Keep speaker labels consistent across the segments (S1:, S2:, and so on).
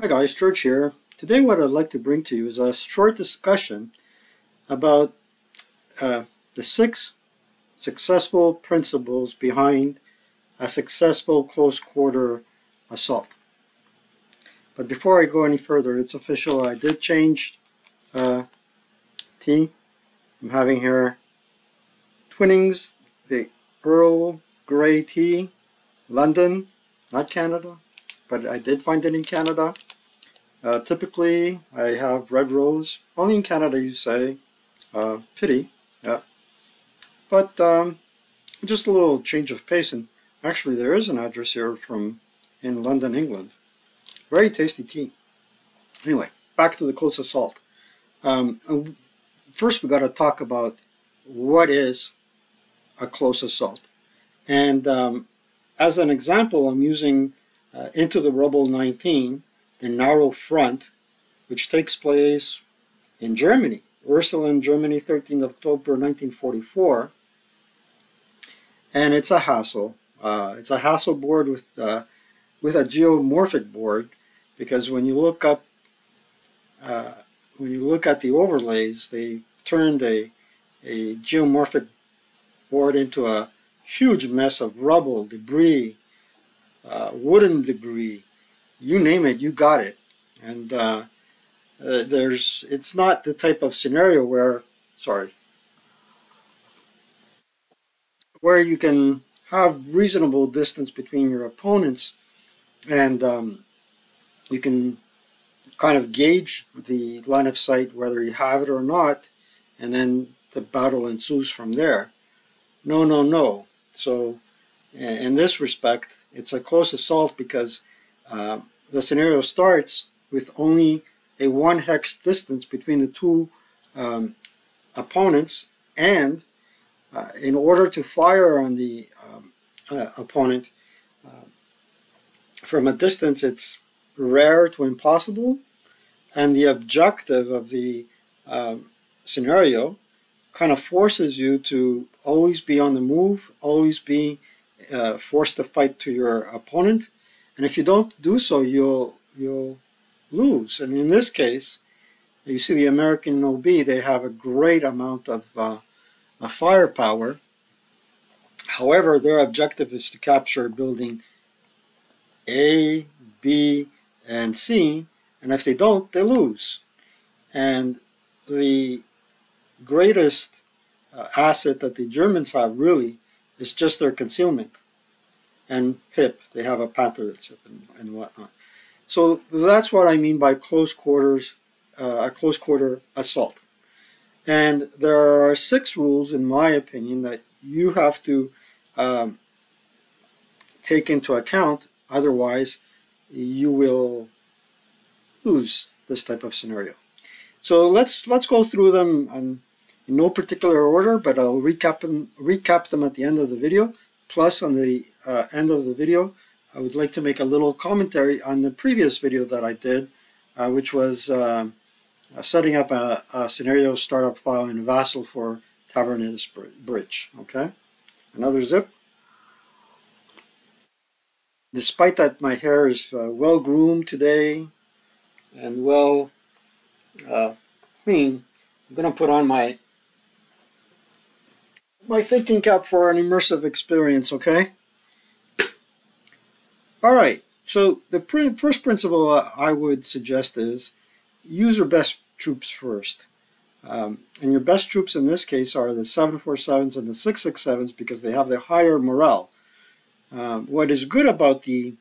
S1: Hi guys, George here. Today what I'd like to bring to you is a short discussion about the 6 successful principles behind a successful close quarter assault. But before I go any further, it's official. I did change tea. I'm having here Twinings, the Earl Grey tea, London, not Canada, but I did find it in Canada. Typically, I have red rose. Only in Canada, you say. Pity, yeah. But just a little change of pace. And actually, there is an address here in London, England. Very tasty tea. Anyway, back to the close assault. First, we got to talk about what is a close assault. And as an example, I'm using Into the Rubble 19, the narrow front, which takes place in Germany, Ursula, Germany, 13th October 1944. And it's a hassle. It's a hassle board with a geomorphic board, because when you look at the overlays, they turned a geomorphic board into a huge mess of rubble, debris, wooden debris. You name it, you got it. And it's not the type of scenario where you can have reasonable distance between your opponents, and you can kind of gauge the line of sight whether you have it or not, and then the battle ensues from there. No, no, no. So in this respect, it's a close assault because the scenario starts with only a 1 hex distance between the two opponents, and in order to fire on the opponent from a distance, it's rare to impossible, and the objective of the scenario kind of forces you to always be on the move, always be forced to fight to your opponent, and if you don't do so, you'll lose. And in this case, you see the American OB, they have a great amount of firepower. However, their objective is to capture building A, B, and C, and if they don't, they lose. And the greatest asset that the Germans have really is just their concealment and hip. They have a Panther's hip and whatnot. So that's what I mean by close quarters, a close quarter assault. And there are 6 rules, in my opinion, that you have to take into account. Otherwise, you will lose this type of scenario. So let's go through them in no particular order, but I'll recap them at the end of the video. Plus, on the end of the video, I would like to make a little commentary on the previous video that I did, which was setting up a scenario startup file in Vassal for Tavernet's Bridge. Okay, another zip. Despite that my hair is well groomed today and well clean, I'm going to put on my thinking cap for an immersive experience, okay? Alright, so the first principle I would suggest is use your best troops first. And your best troops in this case are the 747s and the 667s because they have the higher morale. What is good about the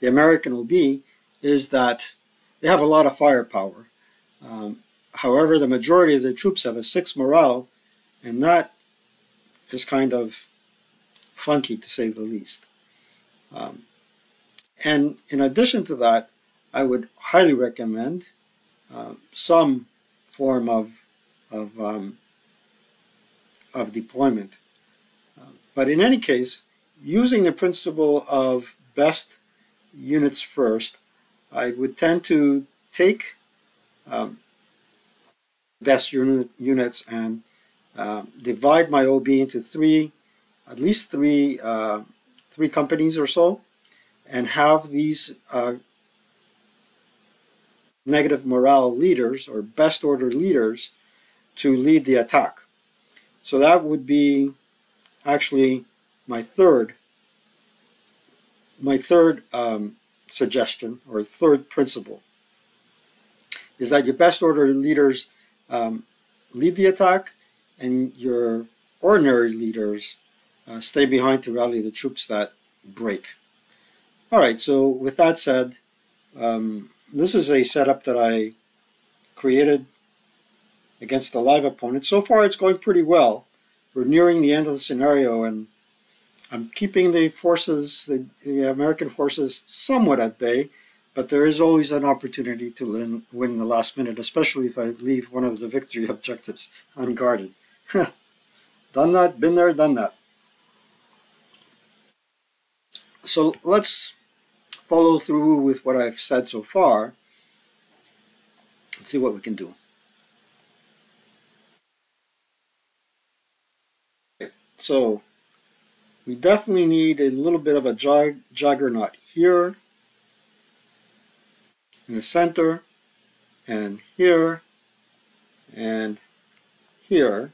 S1: American OB is that they have a lot of firepower. However, the majority of the troops have a 6 morale, and that is kind of funky, to say the least. And in addition to that, I would highly recommend some form of deployment. But in any case, using the principle of best units first, I would tend to take best units and divide my OB into at least three three companies or so, and have these negative morale leaders or best order leaders to lead the attack. So that would be actually my third suggestion or third principle is that your best order leaders lead the attack and your ordinary leaders stay behind to rally the troops that break. All right, so with that said, this is a setup that I created against a live opponent. So far it's going pretty well. We're nearing the end of the scenario and I'm keeping the forces, the American forces, somewhat at bay, but there is always an opportunity to win the last minute, especially if I leave one of the victory objectives unguarded. Done that, been there, done that. So let's follow through with what I've said so far and see what we can do. So we definitely need a little bit of a juggernaut here in the center and here and here.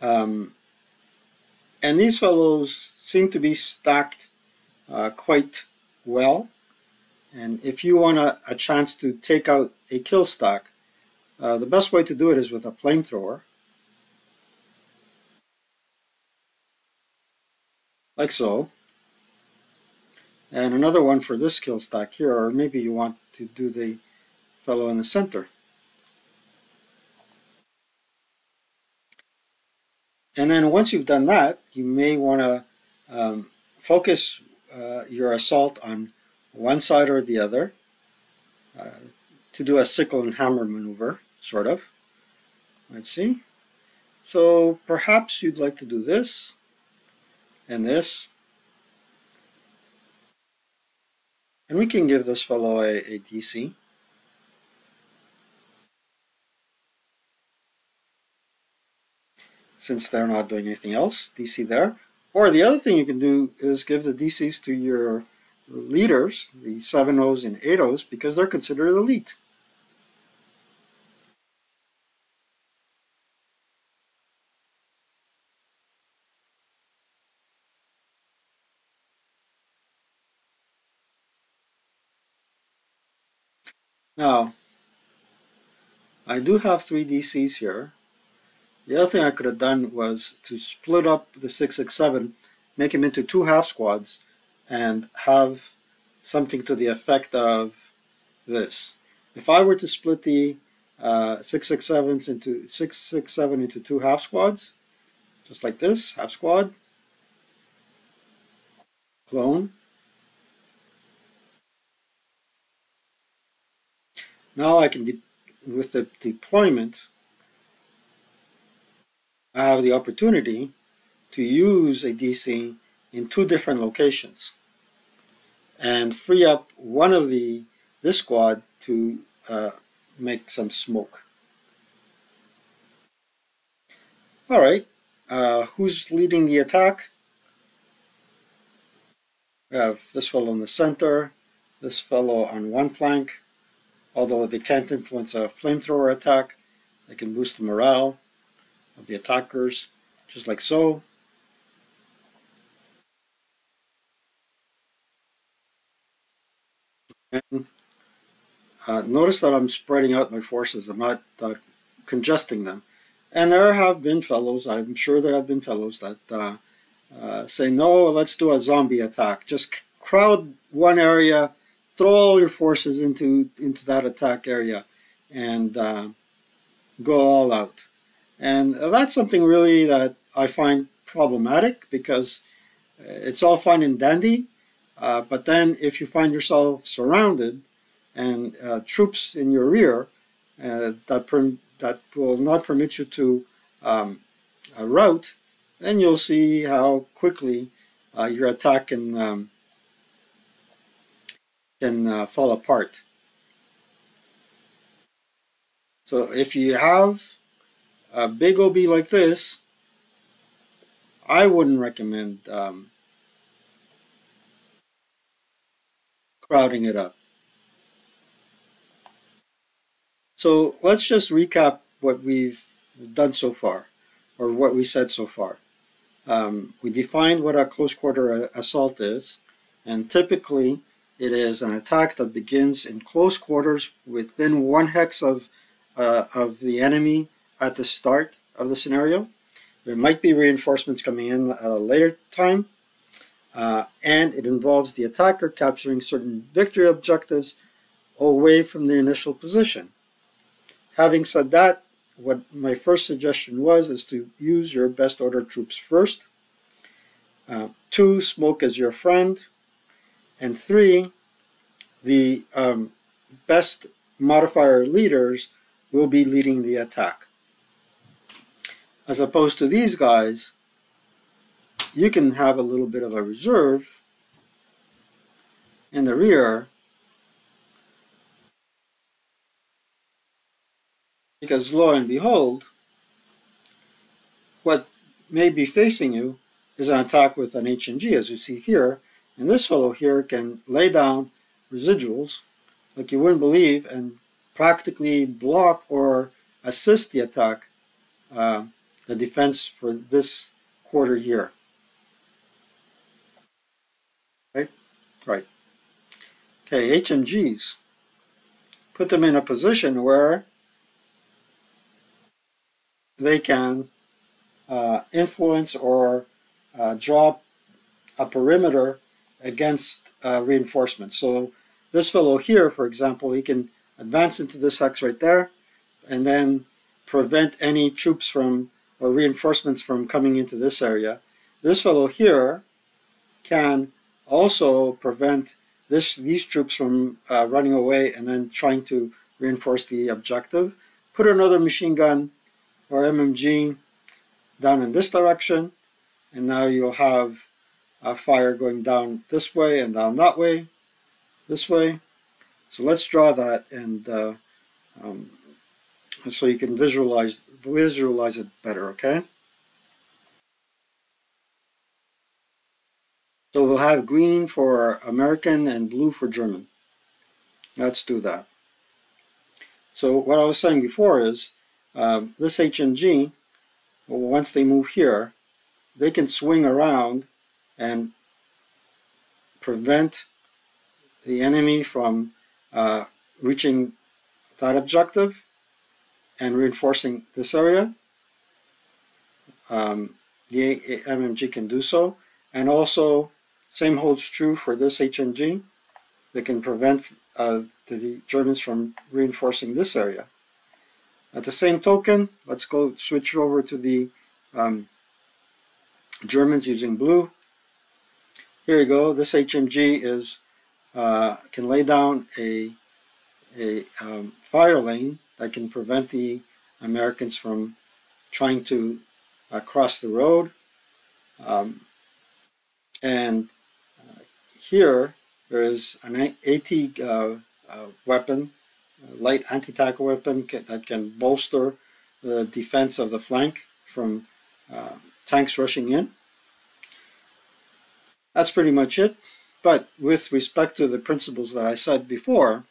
S1: And these fellows seem to be stacked quite well. And if you want a chance to take out a kill stack, the best way to do it is with a flamethrower. Like so. And another one for this kill stack here, or maybe you want to do the fellow in the center. And then once you've done that, you may want to focus your assault on one side or the other to do a sickle and hammer maneuver, sort of. Let's see. So perhaps you'd like to do this and this. And we can give this fellow a DC. Since they're not doing anything else, DC there. Or the other thing you can do is give the DCs to your leaders, the 7-0s and 8-0s, because they're considered elite. Now, I do have 3 DCs here. The other thing I could have done was to split up the 667, make them into 2 half squads, and have something to the effect of this. If I were to split the 667 into 2 half squads, just like this, half squad, clone. Now I can, with the deployment, I have the opportunity to use a DC in 2 different locations and free up one of this squad to make some smoke. All right, who's leading the attack? We have this fellow in the center, this fellow on one flank. Although they can't influence a flamethrower attack, they can boost the morale of the attackers, just like so. And notice that I'm spreading out my forces. I'm not congesting them. And there have been fellows, I'm sure there have been fellows that say, no, let's do a zombie attack. Just crowd one area, throw all your forces into that attack area, and go all out. And that's something really that I find problematic, because it's all fine and dandy, but then if you find yourself surrounded and troops in your rear that will not permit you to route, then you'll see how quickly your attack can fall apart. So if you have a big OB like this, I wouldn't recommend crowding it up. So let's just recap what we've done so far, or what we said so far. We defined what a close quarter assault is, and typically it is an attack that begins in close quarters within one hex of the enemy at the start of the scenario. There might be reinforcements coming in at a later time, and it involves the attacker capturing certain victory objectives away from the initial position. Having said that, what my first suggestion was is to use your best order troops first. 2, smoke as your friend. And 3, the best modifier leaders will be leading the attack. As opposed to these guys, you can have a little bit of a reserve in the rear, because lo and behold, what may be facing you is an attack with an HMG, as you see here. And this fellow here can lay down residuals like you wouldn't believe and practically block or assist the attack, the defense for this quarter here. Right? Right. Okay, HMGs. Put them in a position where they can influence or draw a perimeter against reinforcements. So this fellow here, for example, he can advance into this hex right there and then prevent any troops from or reinforcements from coming into this area. This fellow here can also prevent these troops from running away and then trying to reinforce the objective. Put another machine gun or MMG down in this direction, and now you'll have fire going down this way and down that way, this way. So let's draw that, and so you can visualize it better, okay? So we'll have green for American and blue for German. Let's do that. So what I was saying before is this HMG, once they move here, they can swing around and prevent the enemy from reaching that objective and reinforcing this area. The MMG can do so, and also same holds true for this HMG. They can prevent the Germans from reinforcing this area. At the same token, let's go switch over to the Germans using blue. Here you go. This HMG is can lay down a fire lane that can prevent the Americans from trying to cross the road. And here there is an AT weapon, light anti-tank weapon that can bolster the defense of the flank from tanks rushing in. That's pretty much it. But with respect to the principles that I said before,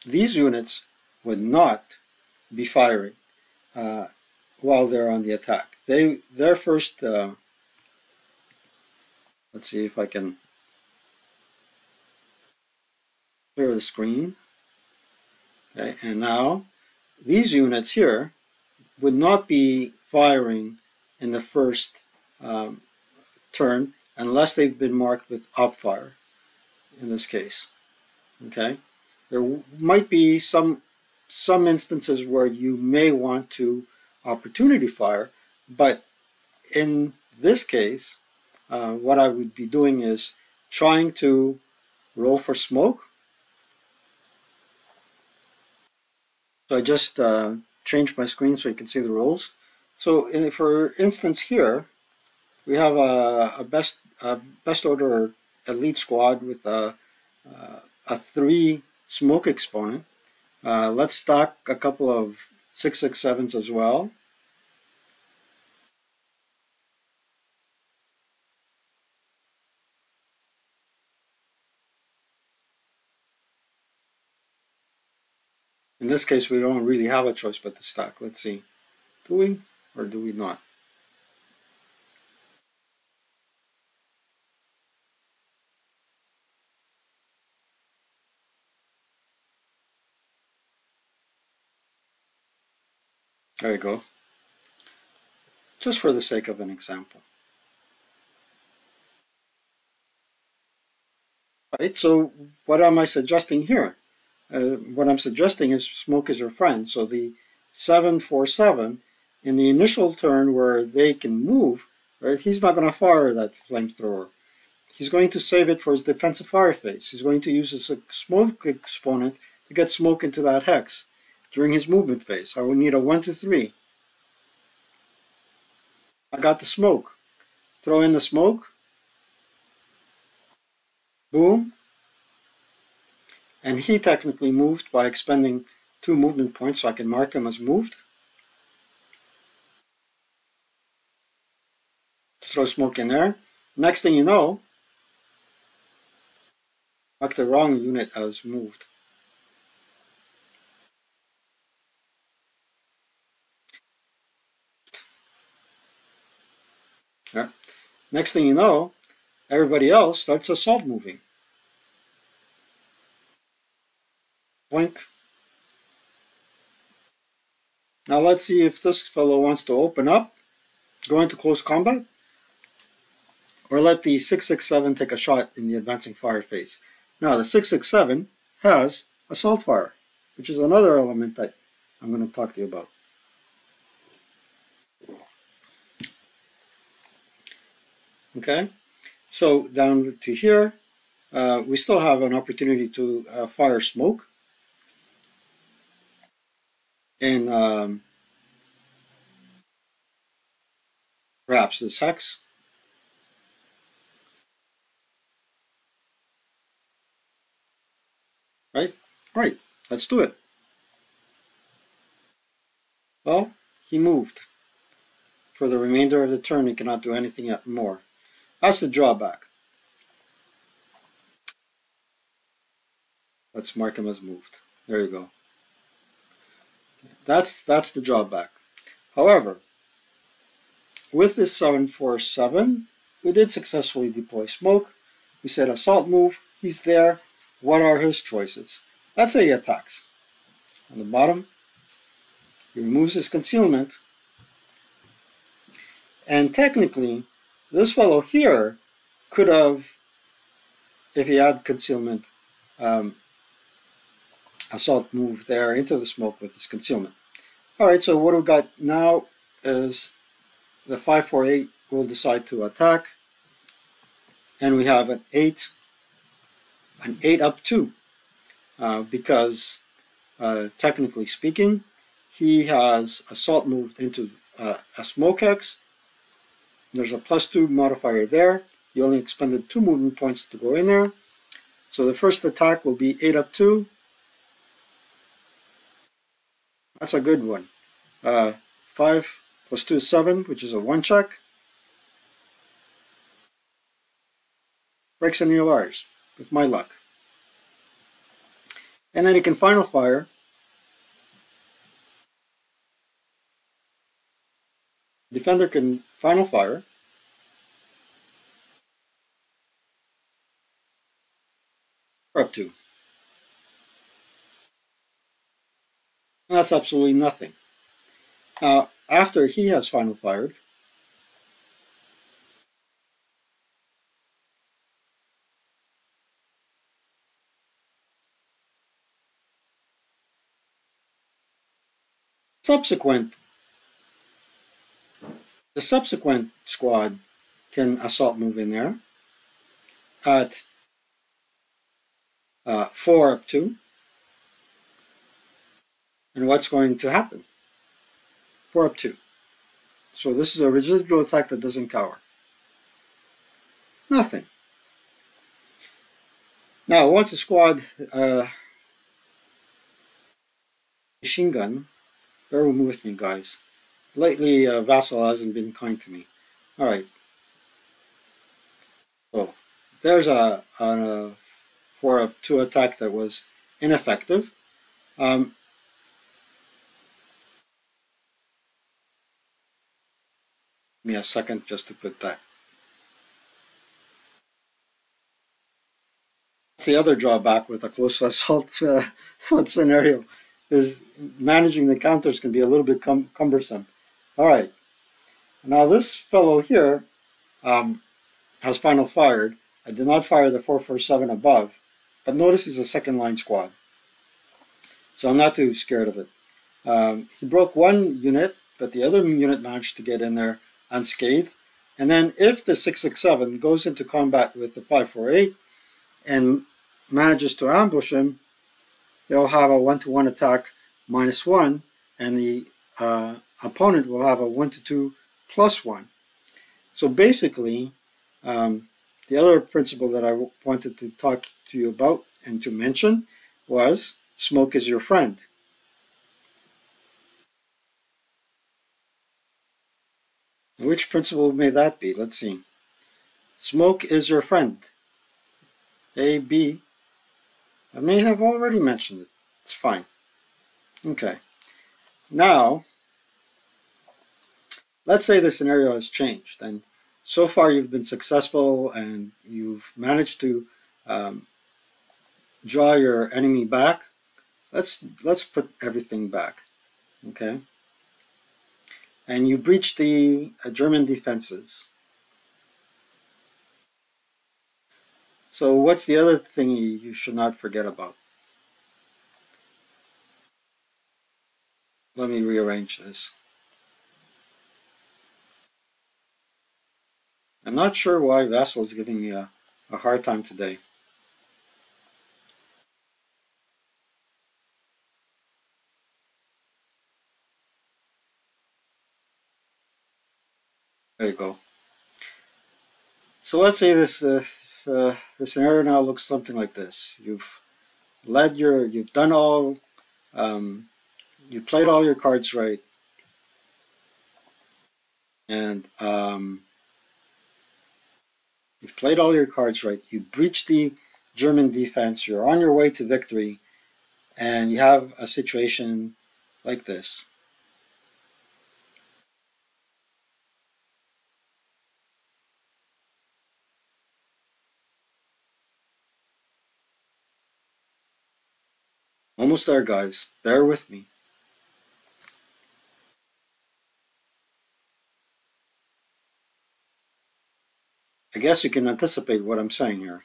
S1: these units would not be firing while they're on the attack. Their first, let's see if I can clear the screen. Okay, and now these units here would not be firing in the first turn unless they've been marked with op fire in this case. Okay, there might be some instances where you may want to opportunity fire, but in this case, what I would be doing is trying to roll for smoke. So I just changed my screen so you can see the rolls. So for instance here, we have a best order elite squad with a 3 smoke exponent. Let's stock a couple of 667s as well. In this case, we don't really have a choice but to stack. Let's see. Do we or do we not? There you go. Just for the sake of an example. Right, so what am I suggesting here? What I'm suggesting is smoke is your friend. So the 747, in the initial turn where they can move, right, he's not going to fire that flamethrower. He's going to save it for his defensive fire phase. He's going to use his smoke exponent to get smoke into that hex during his movement phase. I will need a 1 to 3. I got the smoke. Throw in the smoke. Boom. And he technically moved by expending 2 movement points, so I can mark him as moved. Throw smoke in there. Next thing you know, mark the wrong unit as moved. Yeah. Next thing you know, everybody else starts assault moving. Blink. Now let's see if this fellow wants to open up, go into close combat, or let the 667 take a shot in the advancing fire phase. Now the 667 has assault fire, which is another element that I'm going to talk to you about. Okay, so down to here, we still have an opportunity to fire smoke. And perhaps this hex. Right? Right. Let's do it. Well, he moved. For the remainder of the turn, he cannot do anything more. That's the drawback. Let's mark him as moved. There you go. That's the drawback. However, with this 747, we did successfully deploy smoke. We said assault move. He's there. What are his choices? Let's say he attacks. On the bottom, he removes his concealment. And technically, this fellow here could have, if he had concealment, assault move there into the smoke with his concealment. Alright, so what we've got now is the 548 will decide to attack. And we have an 8 up 2. Because technically speaking, he has assault moved into a smoke hex. There's a +2 modifier there. You only expended 2 movement points to go in there. So the first attack will be 8 up 2. That's a good one. 5 + 2 is 7, which is a 1 check. Breaks any wires, with my luck. And then he can final fire. Defender can final fire. Or up 2. And that's absolutely nothing. Now, after he has final fired, the subsequent squad can assault move in there at 4 up 2. And what's going to happen? 4 up 2. So this is a residual attack that doesn't cower. Nothing. Now, once a squad machine gun, bear with me, guys. Lately, Vassal hasn't been kind to me. All right. So there's a 4 up 2 attack that was ineffective. me a second just to put that. That's the other drawback with a close assault scenario, is managing the counters can be a little bit cumbersome. All right, now this fellow here has final fired. I did not fire the 447 above, but notice he's a second line squad, so I'm not too scared of it. He broke one unit, but the other unit managed to get in there unscathed. And then if the 667 goes into combat with the 548 and manages to ambush him, they'll have a 1-to-1 attack -1, and the opponent will have a 1-to-2 +1. So basically, the other principle that I wanted to talk to you about and to mention was smoke is your friend. Which principle may that be? Let's see. Smoke is your friend. A, B. I may have already mentioned it. It's fine. Okay. Now, let's say the scenario has changed, and so far you've been successful and you've managed to draw your enemy back. Let's put everything back. Okay. And you breach the German defenses. So what's the other thing you should not forget about? Let me rearrange this. I'm not sure why Vassal is giving me a hard time today. There you go. So let's say this the scenario now looks something like this. You've done all, you played all your cards right, and you've played all your cards right. You breached the German defense. You're on your way to victory, and you have a situation like this. Almost there, guys. Bear with me. I guess you can anticipate what I'm saying here.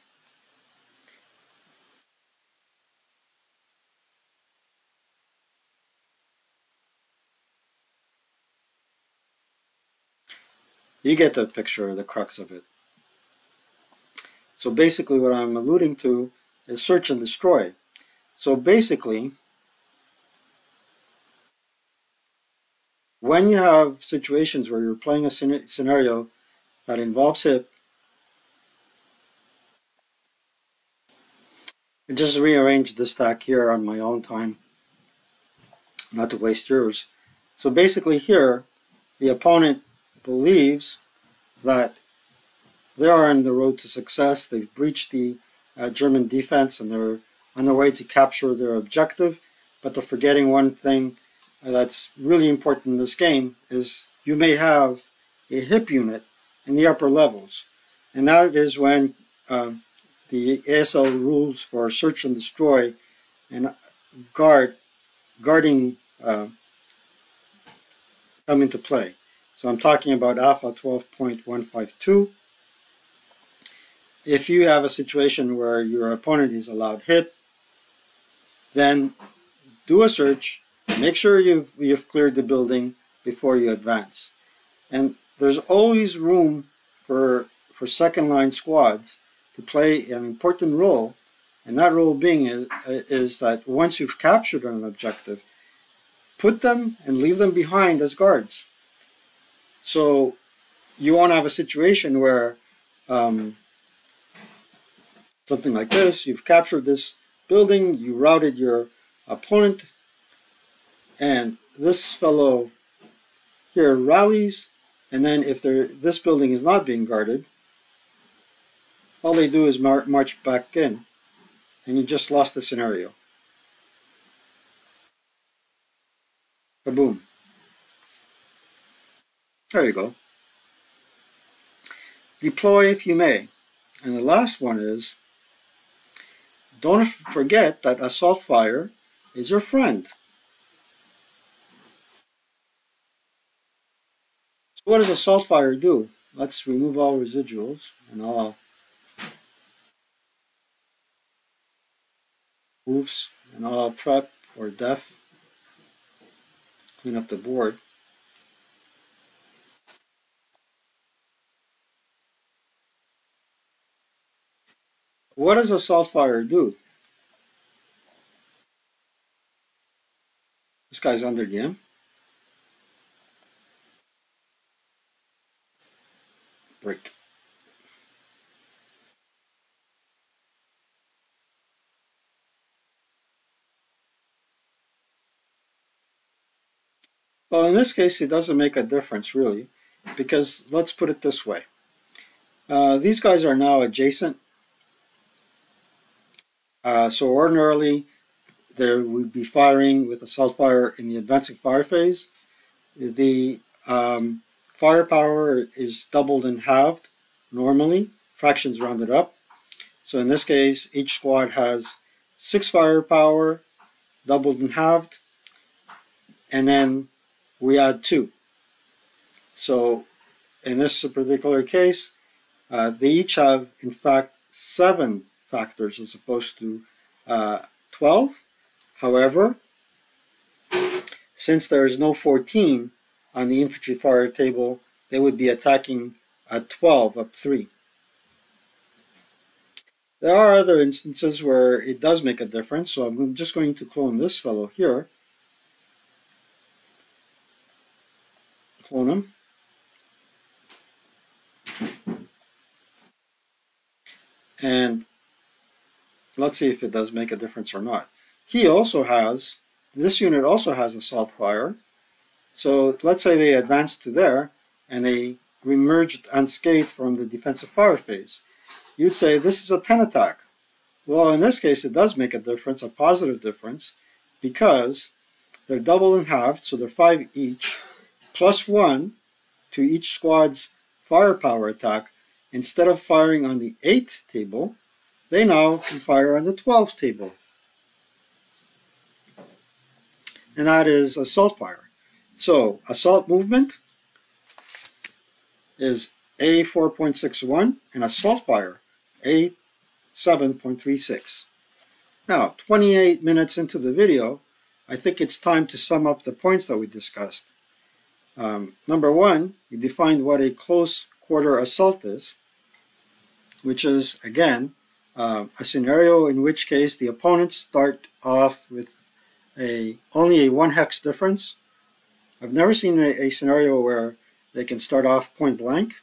S1: You get the picture, the crux of it. So basically what I'm alluding to is search and destroy. So basically, when you have situations where you're playing a scenario that involves HIP, I just rearranged the stack here on my own time, not to waste yours. So basically here, the opponent believes that they are on the road to success. They've breached the German defense and they're on their way to capture their objective. But they're forgetting one thing that's really important in this game is you may have a HIP unit in the upper levels. And that is when the ASL rules for search and destroy and guarding come into play. So I'm talking about Alpha 12.152. If you have a situation where your opponent is allowed HIP, then do a search, make sure you've cleared the building before you advance. And there's always room for second line squads to play an important role, and that role being is that once you've captured an objective, put them and leave them behind as guards. So you won't have a situation where something like this, you've captured this building, you routed your opponent, and this fellow here rallies, and then if this building is not being guarded, all they do is march back in, and you just lost the scenario. Kaboom. There you go. Deploy if you may. And the last one is, don't forget that assault fire is your friend. So what does assault fire do? Let's remove all residuals and all moves and all prep or def. Clean up the board. What does assault fire do? This guy's under game. Break. Well, in this case, it doesn't make a difference really, because let's put it this way. These guys are now adjacent. So ordinarily, they would be firing with assault fire in the advancing fire phase. The firepower is doubled and halved normally, fractions rounded up. So in this case, each squad has 6 firepower, doubled and halved, and then we add 2. So in this particular case, they each have, in fact, 7 factors as opposed to 12. However, since there is no 14 on the infantry fire table, they would be attacking at 12 up 3. There are other instances where it does make a difference, so I'm just going to clone this fellow here. Clone him. And let's see if it does make a difference or not. He also has, this unit also has assault fire. So let's say they advanced to there and they remerged unscathed from the defensive fire phase. You'd say this is a 10 attack. Well, in this case, it does make a difference, a positive difference, because they're doubled and halved, so they're 5 each, plus 1 to each squad's firepower attack. Instead of firing on the 8 table, they now can fire on the 12 table. And that is assault fire. So, assault movement is A4.61 and assault fire A7.36. Now, 28 minutes into the video, I think it's time to sum up the points that we discussed. Number 1, we defined what a close quarter assault is, which is, again, a scenario in which case the opponents start off with only a 1 hex difference. I've never seen a scenario where they can start off point blank.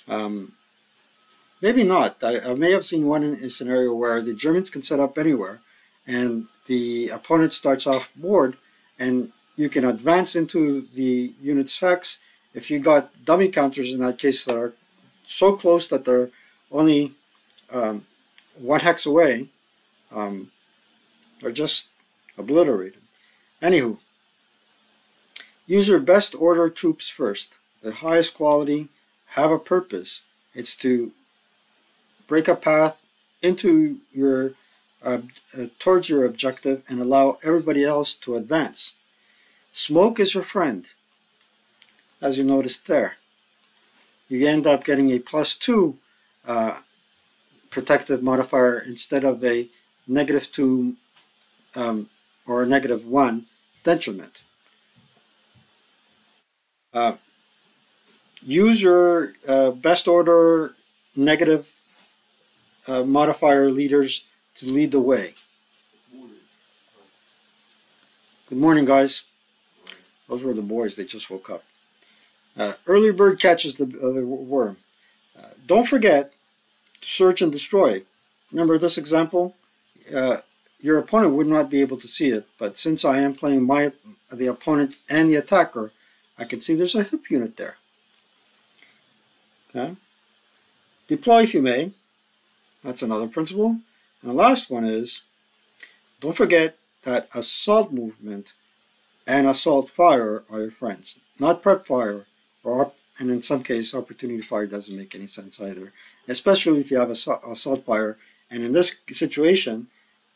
S1: Maybe not. I may have seen one in a scenario where the Germans can set up anywhere and the opponent starts off board and you can advance into the unit's hex. If you got dummy counters in that case that are so close that they're only 1 hex away, they're just obliterated. Anywho, use your best order troops first. The highest quality, have a purpose. It's to break a path into your towards your objective and allow everybody else to advance. Smoke is your friend, as you noticed there. You end up getting a +2 protective modifier instead of a -2 or a -1 detriment. Use your best order negative modifier leaders to lead the way. Good morning, guys. Those were the boys, they just woke up. Early bird catches the worm. Don't forget to search and destroy. Remember this example? Your opponent would not be able to see it, but since I am playing the opponent and the attacker, I can see there's a hip unit there. Okay. Deploy if you may. That's another principle. And the last one is, don't forget that assault movement and assault fire are your friends. Not prep fire or and in some cases, opportunity fire doesn't make any sense either, especially if you have assault fire. And in this situation,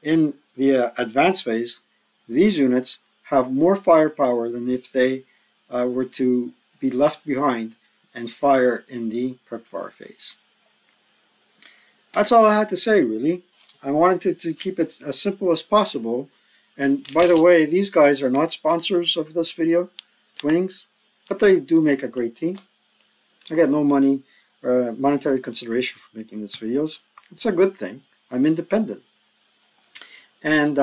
S1: in the advanced phase, these units have more firepower than if they were to be left behind and fire in the prep fire phase. That's all I had to say, really. I wanted to keep it as simple as possible. And by the way, these guys are not sponsors of this video, Twinings, but they do make a great team. I get no money or monetary consideration for making these videos. It's a good thing. I'm independent. And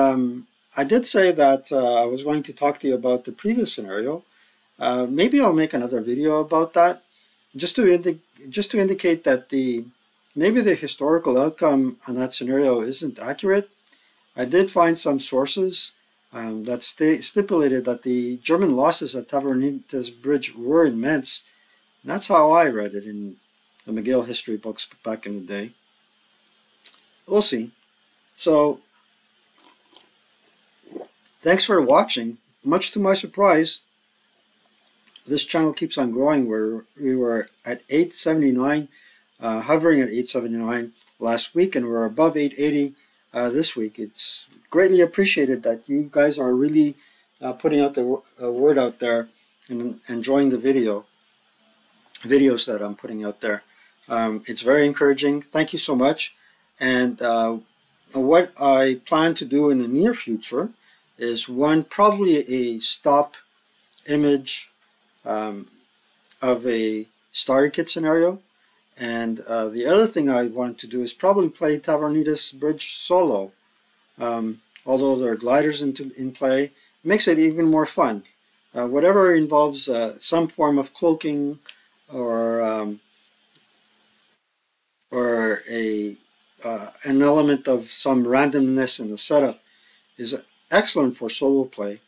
S1: I did say that I was going to talk to you about the previous scenario. Maybe I'll make another video about that, just to indicate that maybe the historical outcome on that scenario isn't accurate. I did find some sources that stipulated that the German losses at Tavernita's Bridge were immense. And that's how I read it in the McGill history books back in the day. We'll see. So, thanks for watching. Much to my surprise, this channel keeps on growing. We were at 879, hovering at 879 last week, and we're above 880 this week. It's greatly appreciated that you guys are really putting out the word out there and enjoying the videos that I'm putting out there. It's very encouraging. Thank you so much. And what I plan to do in the near future is probably a stop image of a starter kit scenario. And the other thing I wanted to do is probably play Tavernita's Bridge solo. Although there are gliders in play, it makes it even more fun. Whatever involves some form of cloaking or an element of some randomness in the setup is excellent for solo play.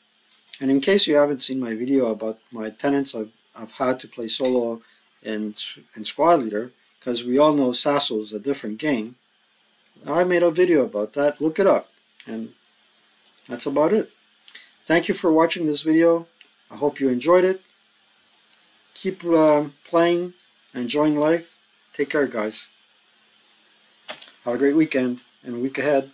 S1: And in case you haven't seen my video about my tenets of how to play solo in Squad Leader, because we all know Sasso is a different game, I made a video about that. Look it up. And that's about it. Thank you for watching this video. I hope you enjoyed it. Keep playing, enjoying life. Take care, guys. Have a great weekend and week ahead.